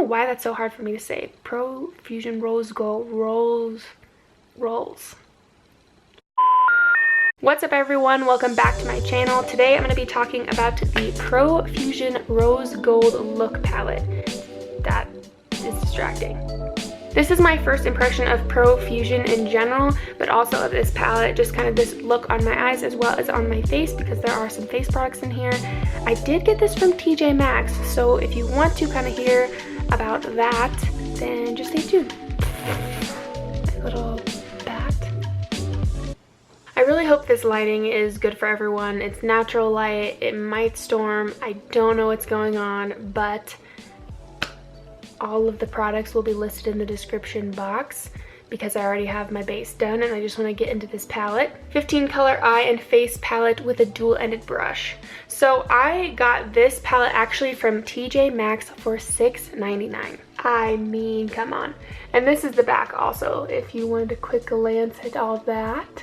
know why that's so hard for me to say. Profusion Rose Gold Rolls. What's up everyone, welcome back to my channel. Today I'm going to be talking about the Profusion Rose Gold Look Palette. That is distracting. This is my first impression of Profusion in general, but also of this palette, just kind of this look on my eyes as well as on my face, because there are some face products in here. I did get this from TJ Maxx, so if you want to kind of hear about that, then just stay tuned. My little bat. I really hope this lighting is good for everyone. It's natural light, it might storm, I don't know what's going on, but all of the products will be listed in the description box because I already have my base done and I just want to get into this palette. 15 color eye and face palette with a dual-ended brush. So I got this palette actually from TJ Maxx for $6.99. I mean, come on. And this is the back also, if you wanted a quick glance at all that.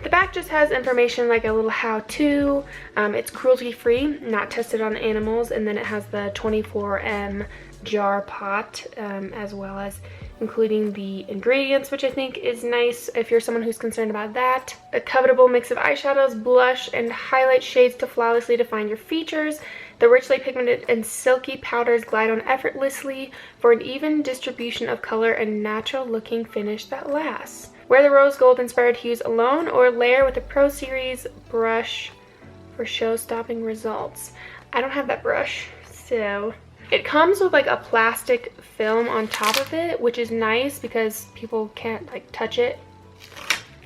The back just has information like a little how-to. It's cruelty-free, not tested on animals, and then it has the 24M jar pot, as well as including the ingredients, which I think is nice if you're someone who's concerned about that. A covetable mix of eyeshadows, blush, and highlight shades to flawlessly define your features. The richly pigmented and silky powders glide on effortlessly for an even distribution of color and natural looking finish that lasts. Wear the rose gold inspired hues alone or layer with the Pro Series brush for show-stopping results. I don't have that brush, so it comes with like a plastic film on top of it, which is nice because people can't like touch it,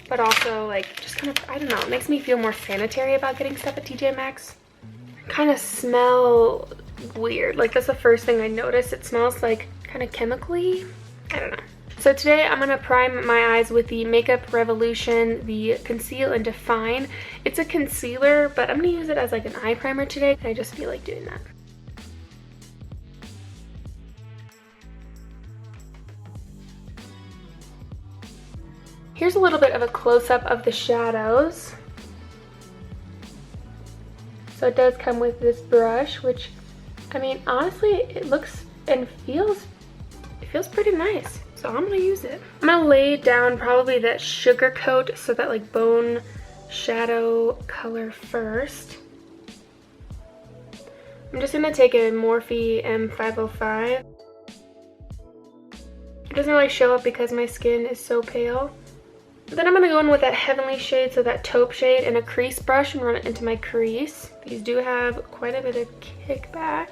but also like just kind of, I don't know, it makes me feel more sanitary about getting stuff at TJ Maxx. Kind of smell weird, like that's the first thing I noticed. It smells like kind of chemically, I don't know. So today I'm going to prime my eyes with the Makeup Revolution, the Conceal and Define. It's a concealer, but I'm going to use it as like an eye primer today, and I just feel like doing that. Here's a little bit of a close-up of the shadows. So it does come with this brush, which, I mean, honestly, it looks and feels pretty nice. So I'm gonna use it. I'm gonna lay down probably that sugar coat, so that like bone shadow color first. I'm just gonna take a Morphe M505. It doesn't really show up because my skin is so pale. Then I'm gonna go in with that heavenly shade, so that taupe shade, and a crease brush and run it into my crease. These do have quite a bit of kickback.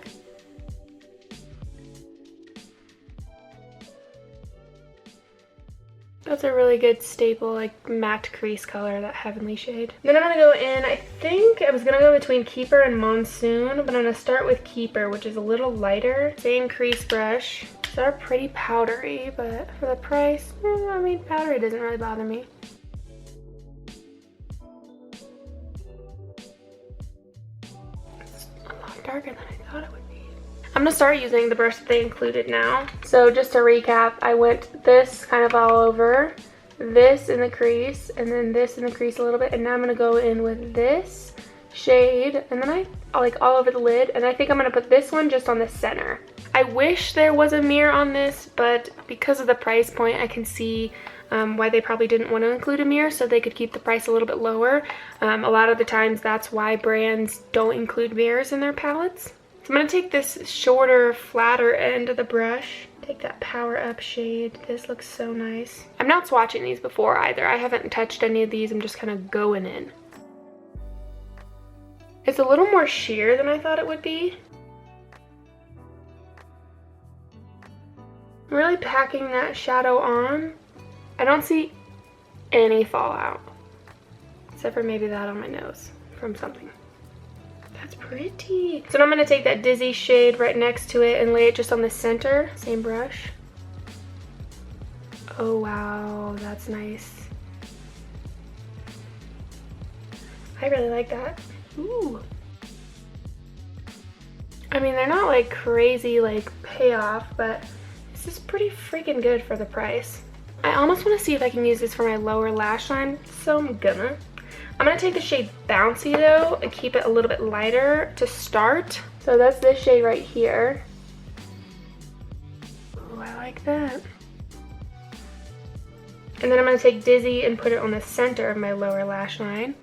That's a really good staple, like matte crease color, that heavenly shade. Then I'm gonna go in, I think I was gonna go between Keeper and Monsoon, but I'm gonna start with Keeper, which is a little lighter. Same crease brush. These are pretty powdery, but for the price, I mean, powdery doesn't really bother me. It's a lot darker than I thought it would be. I'm gonna start using the brush that they included now. So just to recap, I went this kind of all over, this in the crease, and then this in the crease a little bit, and now I'm gonna go in with this shade, and then I like all over the lid, and I think I'm gonna put this one just on the center. I wish there was a mirror on this, but because of the price point, I can see why they probably didn't want to include a mirror, so they could keep the price a little bit lower. A lot of the times that's why brands don't include mirrors in their palettes. So I'm going to take this shorter, flatter end of the brush, take that Power Up shade. This looks so nice. I'm not swatching these before either. I haven't touched any of these. I'm just kind of going in. It's a little more sheer than I thought it would be. I'm really packing that shadow on. I don't see any fallout, except for maybe that on my nose from something. That's pretty. So now I'm going to take that Dizzy shade right next to it and lay it just on the center. Same brush. Oh wow, that's nice. I really like that. Ooh. I mean, they're not like crazy like payoff, but this is pretty freaking good for the price. I almost want to see if I can use this for my lower lash line, so I'm gonna. I'm going to take the shade Bouncy though and keep it a little bit lighter to start. So that's this shade right here. I like that. And then I'm going to take Dizzy and put it on the center of my lower lash line.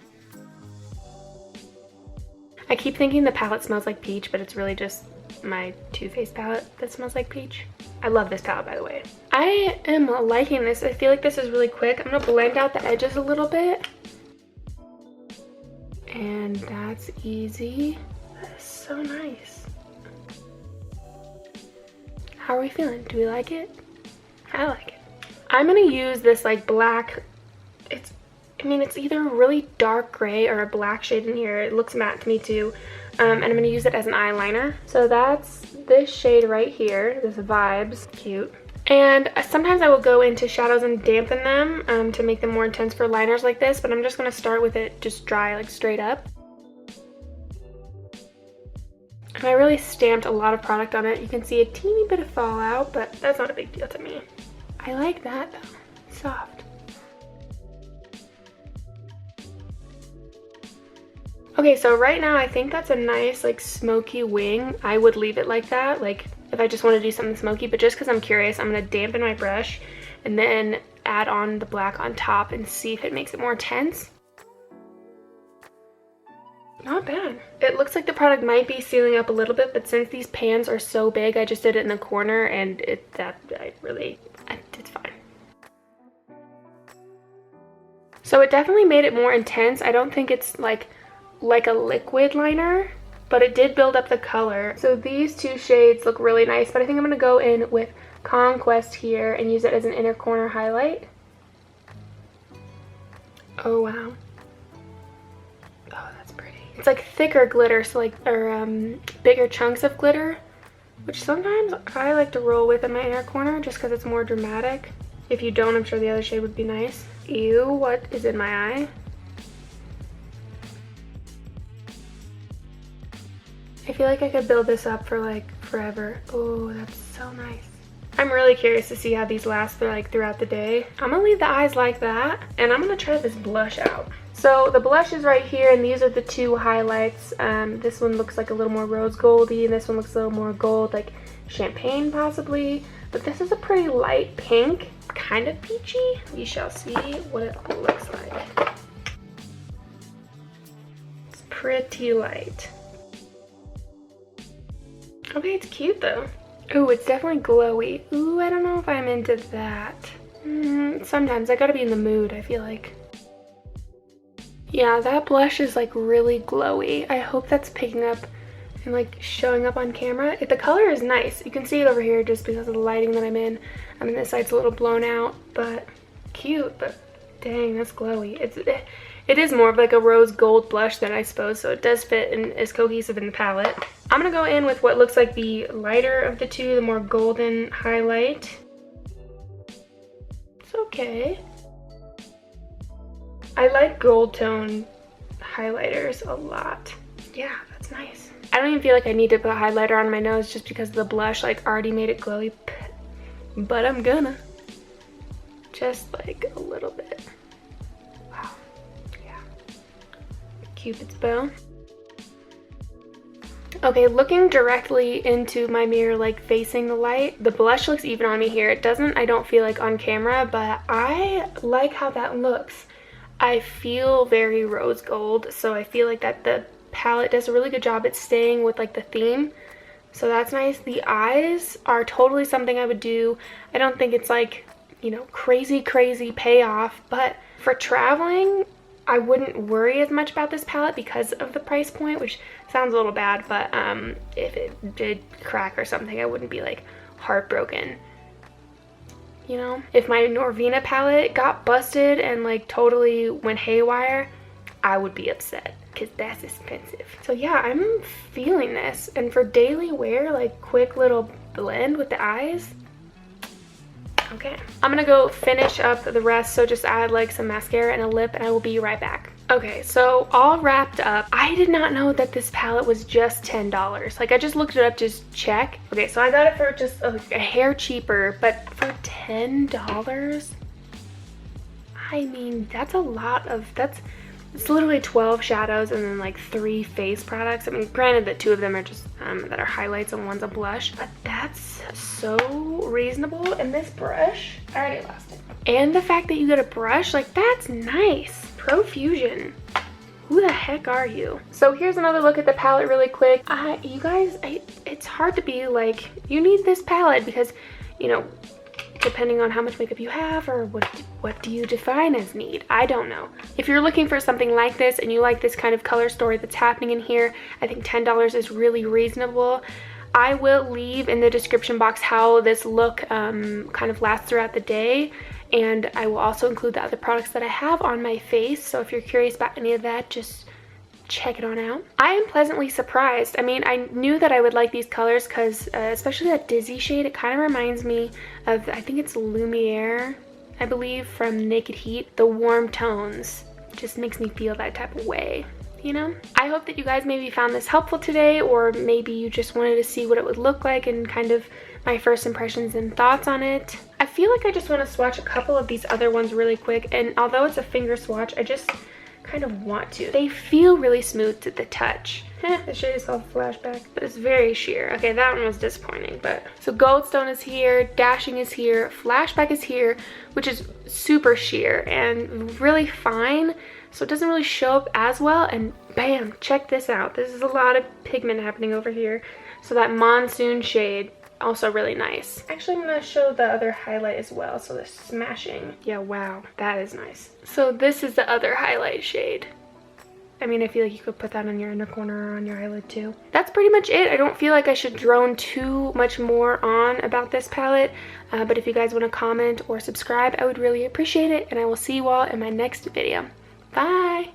I keep thinking the palette smells like peach, but it's really just my Too Faced palette that smells like peach. I love this palette, by the way. I am liking this. I feel like this is really quick. I'm going to blend out the edges a little bit. And that's easy. That is so nice. How are we feeling? Do we like it? I like it. I'm gonna use this like black, it's either really dark gray or a black shade in here. It looks matte to me too. And I'm gonna use it as an eyeliner. So that's this shade right here, this Vibes, cute. And sometimes I will go into shadows and dampen them to make them more intense for liners like this, but I'm just gonna start with it just dry, like straight up. And I really stamped a lot of product on it. You can see a teeny bit of fallout, but that's not a big deal to me. I like that though, soft. Okay, so right now I think that's a nice like smoky wing. I would leave it like that, like if I just want to do something smoky, but just because I'm curious, I'm going to dampen my brush and then add on the black on top and see if it makes it more intense. Not bad. It looks like the product might be sealing up a little bit, but since these pans are so big, I just did it in the corner and it's fine. So it definitely made it more intense. I don't think it's like a liquid liner, but it did build up the color. So these two shades look really nice, but I think I'm going to go in with Conquest here and use it as an inner corner highlight. Oh wow. Oh, that's pretty. It's like thicker glitter, so like, or bigger chunks of glitter, which sometimes I like to roll with in my inner corner just because it's more dramatic. If you don't, I'm sure the other shade would be nice. Ew, what is in my eye? I feel like I could build this up for like forever. Oh, that's so nice. I'm really curious to see how these last for like throughout the day. I'm gonna leave the eyes like that, and I'm gonna try this blush out. So the blush is right here, and these are the two highlights. This one looks like a little more rose goldy, and this one looks a little more gold, like champagne possibly. But this is a pretty light pink, kind of peachy. We shall see what it looks like. It's pretty light. Okay, it's cute though. Ooh, it's definitely glowy. Ooh, I don't know if I'm into that. Sometimes I gotta be in the mood, I feel like. Yeah, that blush is like really glowy. I hope that's picking up and like showing up on camera. The color is nice. You can see it over here just because of the lighting that I'm in. I mean, this side's a little blown out, but cute, but dang, that's glowy. It is more of like a rose gold blush than I suppose, so it does fit and is cohesive in the palette. I'm gonna go in with what looks like the lighter of the two, the more golden highlight. It's okay. I like gold tone highlighters a lot. Yeah, that's nice. I don't even feel like I need to put highlighter on my nose just because the blush like already made it glowy, but I'm gonna. Just like a little bit. Wow, yeah. Cupid's bow. Okay, looking directly into my mirror, like facing the light, the blush looks even on me here. It doesn't, I don't feel like on camera, but I like how that looks. I feel very rose gold, so I feel like that the palette does a really good job at staying with like the theme. So that's nice. The eyes are totally something I would do. I don't think it's like, you know, crazy payoff, but for traveling, I wouldn't worry as much about this palette because of the price point, which sounds a little bad, but if it did crack or something, I wouldn't be like heartbroken. You know, if my Norvina palette got busted and like totally went haywire, I would be upset because that's expensive. So yeah, I'm feeling this. And for daily wear, like quick little blend with the eyes, okay. I'm gonna go finish up the rest, so just add like some mascara and a lip, and I will be right back. Okay, so all wrapped up. I did not know that this palette was just $10. Like I just looked it up, just check. Okay, so I got it for just a hair cheaper, but for $10, I mean, that's a lot of, It's literally 12 shadows and then like 3 face products. I mean, granted that 2 of them are just that are highlights and one's a blush, but that's so reasonable. And this brush, I already lost it. And the fact that you get a brush, like, that's nice. Profusion. Who the heck are you? So here's another look at the palette really quick. You guys, it's hard to be like, you need this palette because, you know, depending on how much makeup you have or what do you define as need? I don't know. If you're looking for something like this and you like this kind of color story that's happening in here, I think $10 is really reasonable. I will leave in the description box how this look kind of lasts throughout the day. And I will also include the other products that I have on my face. So if you're curious about any of that, just check it on out. I am pleasantly surprised. I mean, I knew that I would like these colors because especially that Dizzy shade, it kind of reminds me of, I think it's Lumiere, I believe, from Naked Heat. The warm tones just makes me feel that type of way, you know? I hope that you guys maybe found this helpful today, or maybe you just wanted to see what it would look like and kind of my first impressions and thoughts on it. I feel like I just want to swatch a couple of these other ones really quick, and although it's a finger swatch, I just kind of want to. They feel really smooth to the touch. The shade is called Flashback, but it's very sheer. Okay, that one was disappointing, but. So Goldstone is here, Dashing is here, Flashback is here, which is super sheer and really fine, so it doesn't really show up as well, and bam, check this out. This is a lot of pigment happening over here. So that Monsoon shade, also really nice. Actually, I'm gonna show the other highlight as well. So the Smashing. Yeah, wow, that is nice. So this is the other highlight shade. I mean, I feel like you could put that on your inner corner or on your eyelid too. That's pretty much it. I don't feel like I should drone too much more on about this palette, but if you guys want to comment or subscribe, I would really appreciate it, and I will see you all in my next video. Bye!